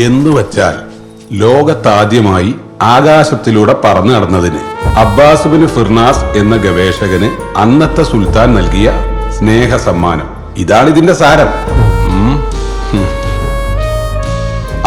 എന്ന് വച്ചാൽ ലോകത്താദ്യമായി ആകാശത്തിലൂടെ പറന്നു നടന്നതിന് അബ്ബാസ് ബിൻ ഫിർനാസ് എന്ന ഗവേഷകന് അന്നത്തെ സുൽത്താൻ നൽകിയ സ്നേഹ സമ്മാനം. ഇതാണ് ഇതിന്റെ സാരം.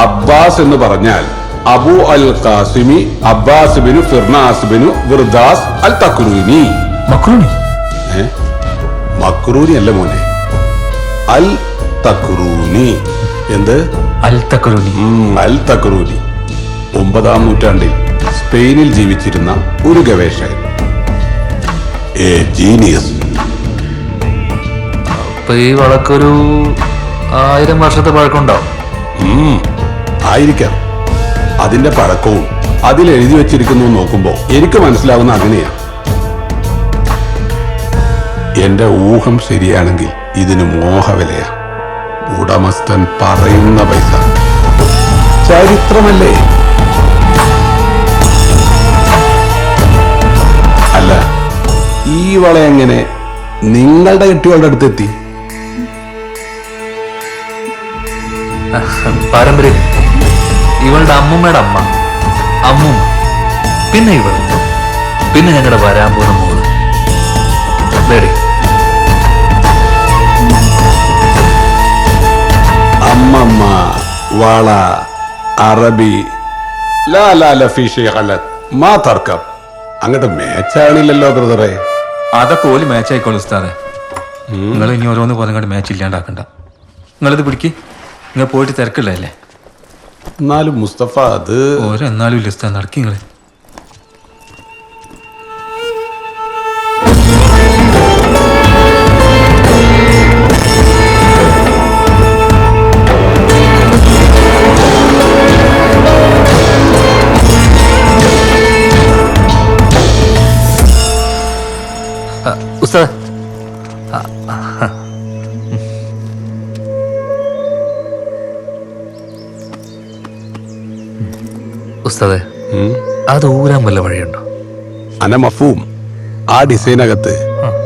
അബ്ബാസ് എന്ന് പറഞ്ഞാൽ അബു അൽ ഖാസിമി അബ്ബാസ് ബിൻ ഫിർനാസ് ബിൻ വിർദാസ് അൽ തക്രൂനി. മക്രൂനി അല്ല മോനെ, അൽ തക്രൂനി. എന്ത്? അൽ തക്രൂനി. അൽ തക്രൂനി 9-ാം നൂറ്റാണ്ടിൽ സ്പെയിനിൽ ജീവിച്ചിരുന്ന ഒരു ഗവേഷകൻ. A genius. ഈ വളക്കൊരു 1000 വർഷത്തെ പഴക്കമുണ്ടാവും. ആയിരിക്കാം. അതിന്റെ പഴക്കവും അതിൽ എഴുതി വെച്ചിരിക്കുന്നു നോക്കുമ്പോ എനിക്ക് മനസ്സിലാവുന്ന അങ്ങനെയാണ്. എന്റെ ഊഹം ശരിയാണെങ്കിൽ ഇതിന് മോഹവിലയാ. ഉടമസ്ഥൻ പറയുന്ന പൈസ. ചരിത്രമല്ലേ? അല്ല, ഈ വള എങ്ങനെ നിങ്ങളുടെ കെട്ടികളുടെ അടുത്തെത്തി? പാരമ്പര്യം. ഇവളുടെ അമ്മൂമ്മയുടെ അമ്മ, അമ്മൂമ്മ, പിന്നെ ഇവൾ, പിന്നെ ഞങ്ങളുടെ വരാൻ പോകുന്ന മോള്. അമ്മമ്മ, വള, അറബി, അങ്ങോട്ട് മാച്ചാണില്ലല്ലോ ബ്രദറെ. അതൊക്കെ ഓല് മാച്ചായിക്കോളൂ ഉസ്താദെ. നിങ്ങൾ ഇനി ഓരോന്ന് പറഞ്ഞാൽ മാച്ച് ഇല്ലാണ്ടാക്കണ്ട. നിങ്ങളിത് പിടിക്ക്. നിങ്ങൾ പോയിട്ട് തിരക്കില്ലല്ലേ? എന്നാലും മുസ്തഫ, അത് ഓരോ എന്നാലും ഇല്ല ഉസ്താദ്. നടക്കി നിങ്ങള്. ഉസ്താദ്, ഉസ്താദെ, അത് ഊരാൻ വല്ല വഴിയുണ്ടോ? അനമഫൂം. ആ ഡിസൈനകത്ത്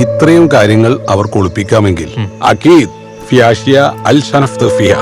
ഇത്രയും കാര്യങ്ങൾ അവർക്ക് ഒളിപ്പിക്കാമെങ്കിൽ അക്കീദ് ഫിയാഷിയ അൽ ഷനഫ് ഫിയ.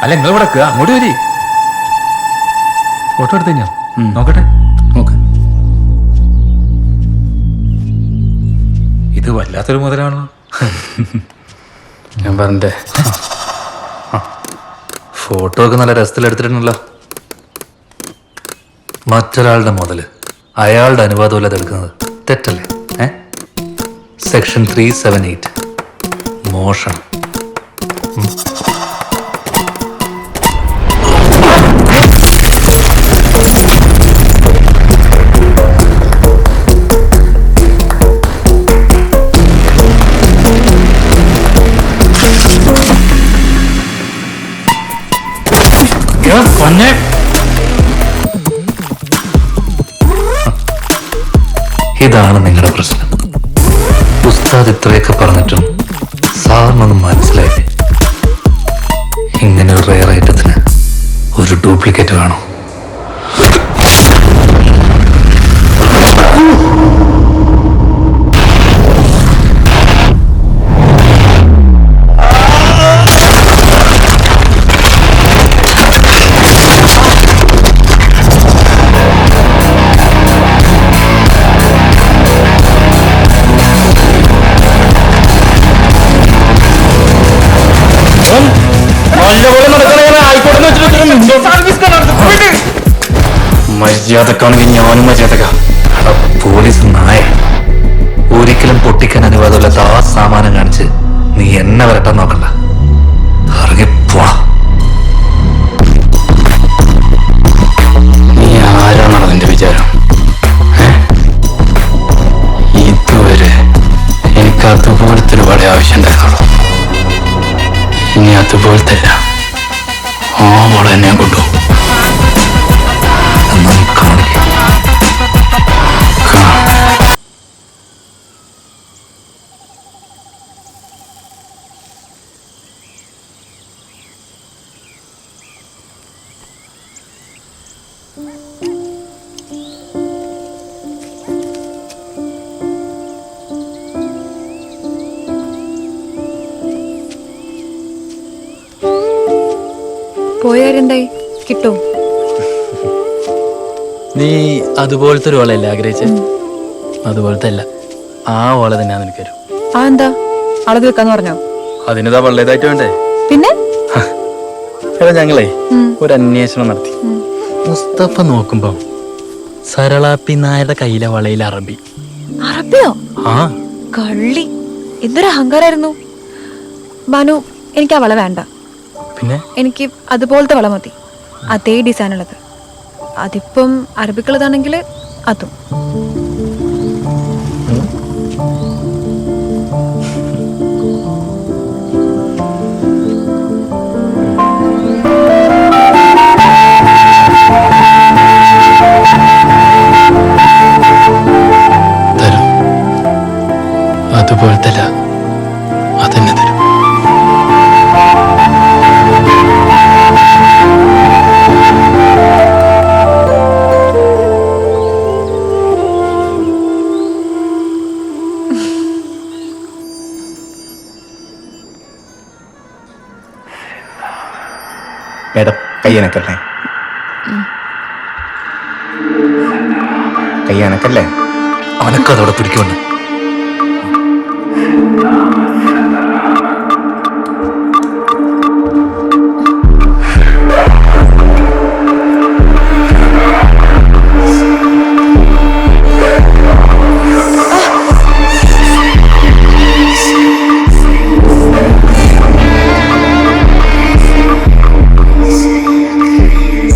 അല്ല, നിങ്ങൾ ഇവിടെ അങ്ങോട്ട് വരി. ഫോട്ടോ എടുത്ത് കഴിഞ്ഞോ? നോക്കട്ടെ. ഇത് വല്ലാത്തൊരു മുതലാണല്ലോ. ഞാൻ പറഞ്ഞേ, ഫോട്ടോ ഒക്കെ നല്ല രസത്തിലെടുത്തിട്ടുണ്ടല്ലോ. മറ്റൊരാളുടെ മുതല് അയാളുടെ അനുവാദമില്ലാതെ എടുക്കുന്നത് തെറ്റല്ലേ? സെക്ഷൻ 378 മോഷണം. ഇതാണ് നിങ്ങളുടെ പ്രശ്നം. ഉസ്താദ് ഇത്രയൊക്കെ പറഞ്ഞിട്ടും സാറിനൊന്നും മനസ്സിലായില്ലേ? ഇങ്ങനെ ഒരു റെയർ ഐറ്റത്തിന് ഒരു ഡ്യൂപ്ലിക്കേറ്റ് വേണം. മര്യാദക്കാണെങ്കിൽ ഞാനും മര്യാദക്ക. പോലീസ് നായ. ഒരിക്കലും പൊട്ടിക്കാൻ അനുവാദമില്ലാത്ത ആ സാമാനം കാണിച്ച് നീ എന്നെ വരട്ടാൻ നോക്കണ്ട. ഇറങ്ങിപ്പോടാ. നീ ആരാണോ നിന്റെ വിചാരം? ഇതുവരെ എനിക്ക് അതുപോലത്തെ ഒരു വള ആവശ്യം ഉണ്ടായിരുന്നുള്ളൂ. ഇനി അതുപോലത്തെ ആ വള എന്നെ കൊണ്ടുപോകും. പോയാരെന്തായി കിട്ടോ? നീ അതുപോലത്തെ ഒരു ഓളയല്ലേ ആഗ്രഹിച്ച? അതുപോലത്തെ അല്ല, ആ ഓള തന്നെയാ നിനക്ക് വരും. ആ എന്താ അളത് വെക്കാന്ന് പറഞ്ഞോ? അതിനിതാ വള്ളേതായിട്ട് വേണ്ടേ? പിന്നെ എടാ ഞങ്ങളെ ഒരു അന്വേഷണം നടത്തി. മുസ്തഫ നോക്കുമ്പോ സരളാപ്പി നായരുടെ കയ്യിലെ വളയിൽ അറബി. അറബിയോ? ആ കള്ളി, എന്തൊരു അഹങ്കാരായിരുന്നു. ബാനു, എനിക്ക് ആ വള വേണ്ട. പിന്നെ എനിക്ക് അതുപോലത്തെ വള മതി, അതേ ഡിസൈൻ ഉള്ളത്. അതിപ്പം അറബിക്കുള്ളതാണെങ്കിൽ അതും. തരും, അതുപോലത്തെ അതന്നെ തരും. മേഡം കയ്യനക്കല്ലേ? കയ്യനക്കല്ലേ? അവനൊക്കെ അതോടെ പിടിക്കുന്നുണ്ട്.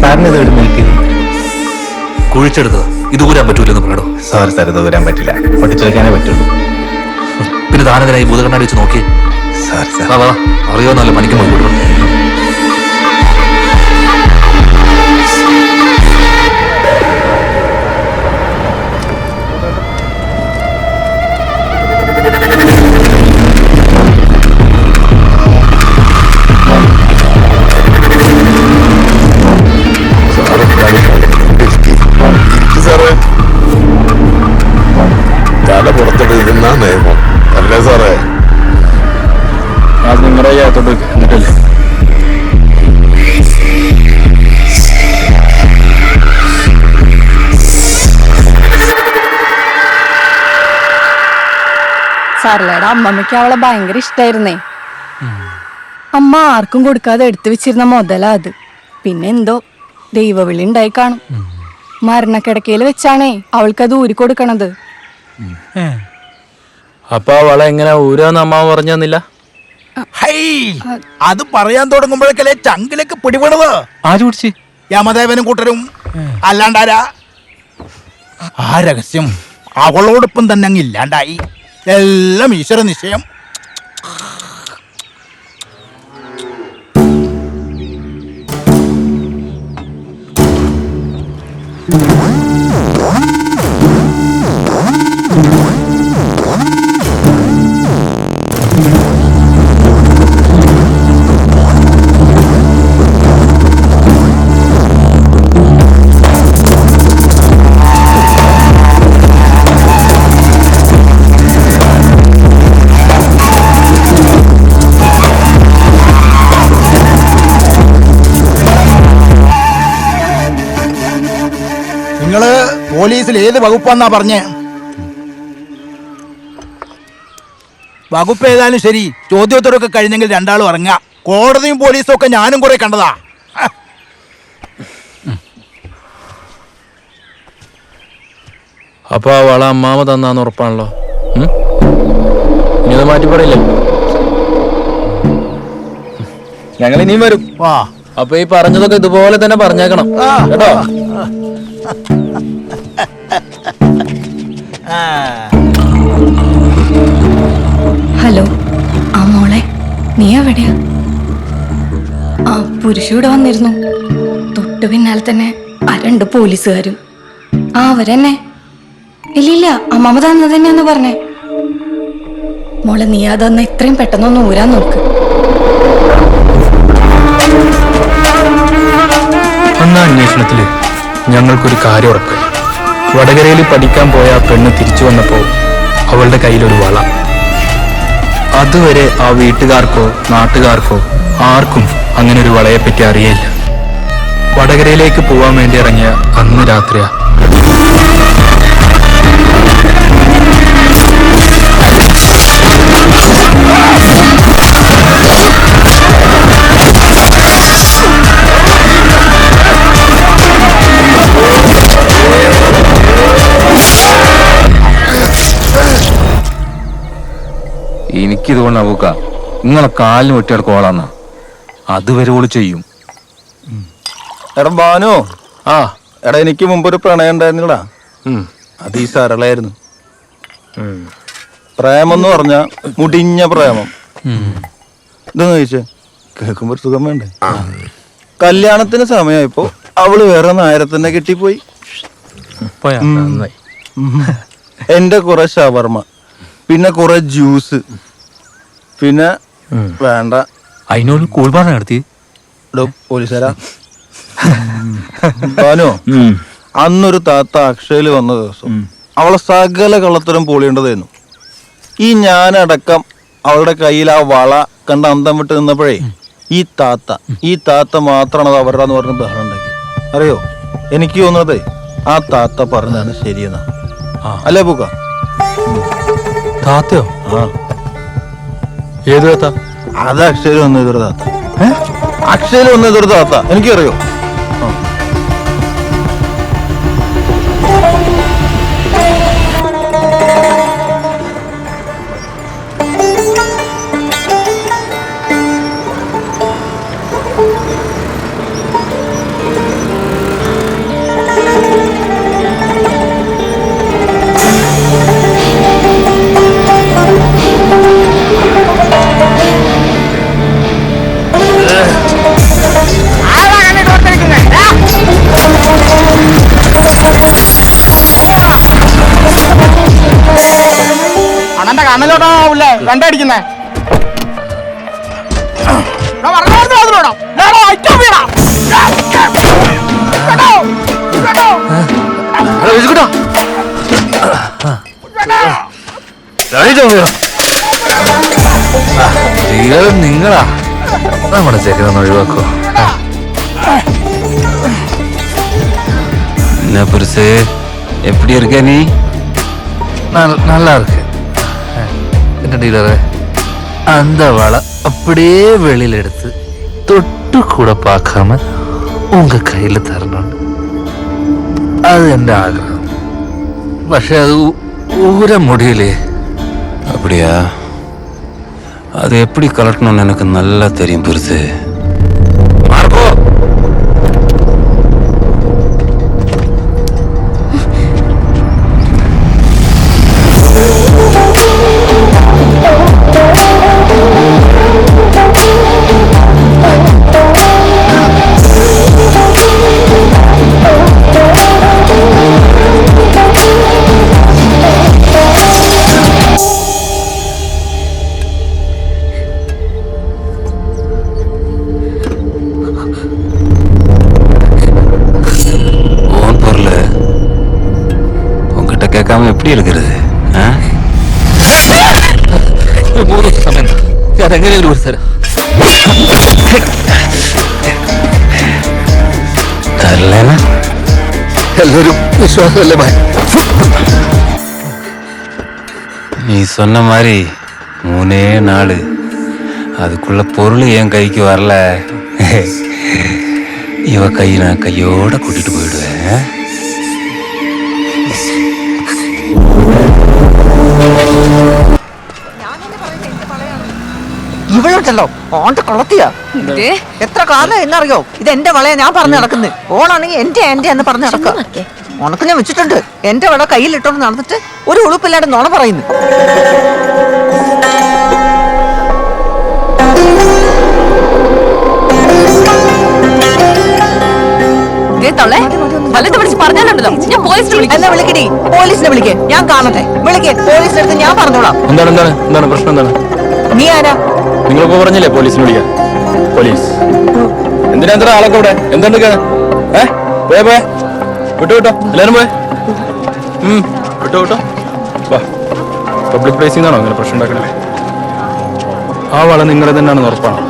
സാറിന് ഇത് നിൽക്കുന്നു. കുഴിച്ചെടുത്തത് ഇത് ഊരാൻ പറ്റൂലെന്ന് പറയണോ? സോറി സാർ, ഇത് വരാൻ പറ്റില്ല, പൊട്ടിച്ചെടുക്കാനേ പറ്റുള്ളൂ. പിന്നെ താനെതിനായി ഭൂതകണ്ണാടി വെച്ച് നോക്കിയേ. Sorry sir. വാ അറിയോന്നല്ല പണിക്ക് പോയി കൊടുക്കണം. തല പുറത്തെടുക്കുന്ന നിയമം അല്ലേ സാറേ? അത് നിങ്ങളുടെ അകത്തോട്ട് എന്നിട്ടല്ലേ? സാറിലേടെ അമ്മമ്മയ്ക്ക് അവളെ ഭയങ്കര ഇഷ്ടായിരുന്നേ. അമ്മ ആർക്കും കൊടുക്കാതെ എടുത്തു വെച്ചിരുന്ന മുതലാ അത്. പിന്നെ എന്തോ ദൈവവിളി ഉണ്ടായി കാണും. മരണക്കിടക്കയിൽ വെച്ചാണേ അവൾക്കത് ഊരിക്കൊടുക്കണത്. അപ്പൊ ആ വള എങ്ങനെ ഊരാന്ന് അമ്മ പറഞ്ഞു തന്നില്ല? അത് പറയാൻ തുടങ്ങുമ്പോഴേക്കല്ലേ ചങ്കിലേക്ക് പിടിപെടുന്നത്. ആര് പിടിച്ച്? യമദേവനും കൂട്ടരും. അല്ലാണ്ടാരാ? ആ രഹസ്യം അവളോടൊപ്പം തന്നെ അങ്ങ് ഇല്ലാണ്ടായി. എല്ലാം ഈശ്വര നിശ്ചയം. നിങ്ങള് പോലീസിൽ ഏത് വകുപ്പാന്നാ പറഞ്ഞേ? വകുപ്പ് ഏതായാലും ശരി, ചോദ്യോത്തരമൊക്കെ കഴിഞ്ഞെങ്കിൽ രണ്ടാളും ഇറങ്ങാം. കോടതിയും പോലീസും ഒക്കെ ഞാനും കുറെ കണ്ടതാ. അപ്പൊ ആ വള അമ്മാമ തന്നാന്ന് ഉറപ്പാണല്ലോ. ഇനി അത് മാറ്റി പറയില്ലേ? ഞങ്ങൾ ഇനിയും വരും. വാ. അപ്പൊ ഈ പറഞ്ഞതൊക്കെ ഇതുപോലെ തന്നെ പറഞ്ഞേക്കണം കേട്ടോ. ഹലോ, ആ മോളെ, നീ എവിടെയാ? ആ പുരുഷ ഇവിടെ വന്നിരുന്നു. തൊട്ടു പിന്നാലെ തന്നെ ആ 2 പോലീസുകാരും. ആ അവരെന്നെ. ഇല്ലില്ല, അമ്മമ്മ തന്നത് തന്നെയാന്ന് പറഞ്ഞേ. മോളെ, നീ അതന്ന് ഇത്രയും പെട്ടെന്നൊന്ന് ഊരാൻ നോക്ക്. അന്ന് അന്വേഷണത്തില് ഞങ്ങൾക്കൊരു കാര്യം ഉറപ്പ്. വടകരയിൽ പഠിക്കാൻ പോയ ആ പെണ്ണ് തിരിച്ചു വന്നപ്പോൾ അവളുടെ കയ്യിലൊരു വള. അതുവരെ ആ വീട്ടുകാർക്കോ നാട്ടുകാർക്കോ ആർക്കും അങ്ങനെ ഒരു വളയെപ്പറ്റി അറിയില്ല. വടകരയിലേക്ക് പോവാൻ വേണ്ടി ഇറങ്ങിയ അന്ന് രാത്രിയാ എനിക്കിതുകൊണ്ട് അവക്ക നിങ്ങളെ കാലിന് വെട്ടിയാൽ കോളാന്നാ. അതുവരെ ഓള് ചെയ്യും. എടാ ബാനു, ആ എടാ എനിക്ക് മുമ്പൊരു പ്രണയം ഉണ്ടായിരുന്നില്ലടാ. അത് ഈ സരളായിരുന്നു. പ്രേമം എന്ന് പറഞ്ഞ മുടിഞ്ഞ പ്രേമം. ഇതെന്ന് ചോദിച്ചേ, കേൾക്കുമ്പോ ഒരു സുഖം വേണ്ടേ? കല്യാണത്തിന് സമയമായപ്പോ അവള് വേറെ നായരത്തന്നെ കെട്ടിപ്പോയി. നന്നായി. എന്റെ കുറെ ഷവർമ, പിന്നെ കുറെ ജ്യൂസ്, പിന്നെ വേണ്ട അതിനോട് കൂൾബാർ നടത്തി. പോലീസുകാരാ. ബാനു, അന്നൊരു താത്ത അക്ഷയില് വന്ന ദിവസം അവളെ സകല കള്ളത്തരം പൊളിയേണ്ടതായിരുന്നു. ഈ ഞാനടക്കം അവളുടെ കയ്യിൽ ആ വള കണ്ട് അന്തം വിട്ട് നിന്നപ്പോഴേ ഈ താത്ത മാത്രമാണ് അത് അവരുടെ എന്ന് പറഞ്ഞ് ബഹളം ഉണ്ടാക്കി. അറിയോ, എനിക്ക് തോന്നുന്നത് ആ താത്ത പറഞ്ഞാണ് ശരിയെന്നാ. അല്ലേ പൂക്ക? താത്തയോ? ആ, ഏത് താത്ത? അത് അക്ഷയിൽ വന്ന ഇതൊരു താത്ത. അക്ഷയിൽ വന്ന ഇതൊരു താത്ത, എനിക്കറിയോ. അണ്ണന്റെ കണ്ണിലോട്ടാവൂല്ലേ രണ്ടടിക്കുന്നേ? നിങ്ങളാ നമ്മുടെ ചെക്കനൊന്ന് ഒഴിവാക്കോ. என்ன பெருசு, எப்படி இருக்க நீ? நல்லா இருக்கு. என்ன டீலரு, அந்த வலை அப்படியே வெளியில எடுத்து தொட்டு கூட பார்க்காம உங்க கையில தரணும். அது எന്റെ ஆഗ്രഹம். പക്ഷെ അത് ഊര முடியலையே. அப்படியா? அது எப்படி கலட்டணும்னு எனக்கு நல்லா தெரியும் பெருசு. மார்க்கோ, கேட்காம எப்படி இருக்கிறது? സമയം ഞാൻ എങ്ങനെയും ഒരു തരാം. தரலனா എല്ലാവരും വിശ്വാസമല്ലേ ഭായ്? நீ சொன்ன மாதிரி 3 நாள் அதுக்குள்ள பொருள் என் கைக்கு வரல, இவ கை நான் கையோட கூட்டிட்டு போயிடுவேன். ഇവളുണ്ടല്ലോ ഓണ്ട് കൊളത്തിയ എത്ര കാലം എന്നറിയോ? ഇത് എന്റെ വളയെ ഞാൻ പറഞ്ഞു നടക്കുന്നത്. ഓണാണെങ്കിൽ എന്റെ എന്ന് പറഞ്ഞു നടക്കുക. ഉണക്ക് ഞാൻ വെച്ചിട്ടുണ്ട്. എന്റെ വള കയ്യിലിട്ടോണ്ട് നടന്നിട്ട് ഒരു ഉളുപ്പില്ലാണ്ട് നുണ പറയുന്നു. പോലീസിനെ വിളിക്കേ, ഞാൻ കാണട്ടെ. വിളിക്കേ, പോലീസിന്റെ അടുത്ത് ഞാൻ പറഞ്ഞോളാം. എന്താണ് പ്രശ്നം? എന്താണ്? നീ ആരാ? നിങ്ങളിപ്പോ പറഞ്ഞില്ലേ പോലീസിനെ വിളിക്കാൻ? പോലീസ് എന്തിനാ ആളൊക്കെ ഇവിടെ? എന്തുണ്ട്? പോയ വിട്ടോ വിട്ടോ എല്ലാരും പോയെ വിട്ടോ വിട്ടോ വാ. പബ്ലിക് പ്ലേസിൽ നിന്നാണോ അങ്ങനെ പ്രശ്നം ഉണ്ടാക്കണേ? ആ വള നിങ്ങളെ തന്നെയാണെന്ന് ഉറപ്പാണോ?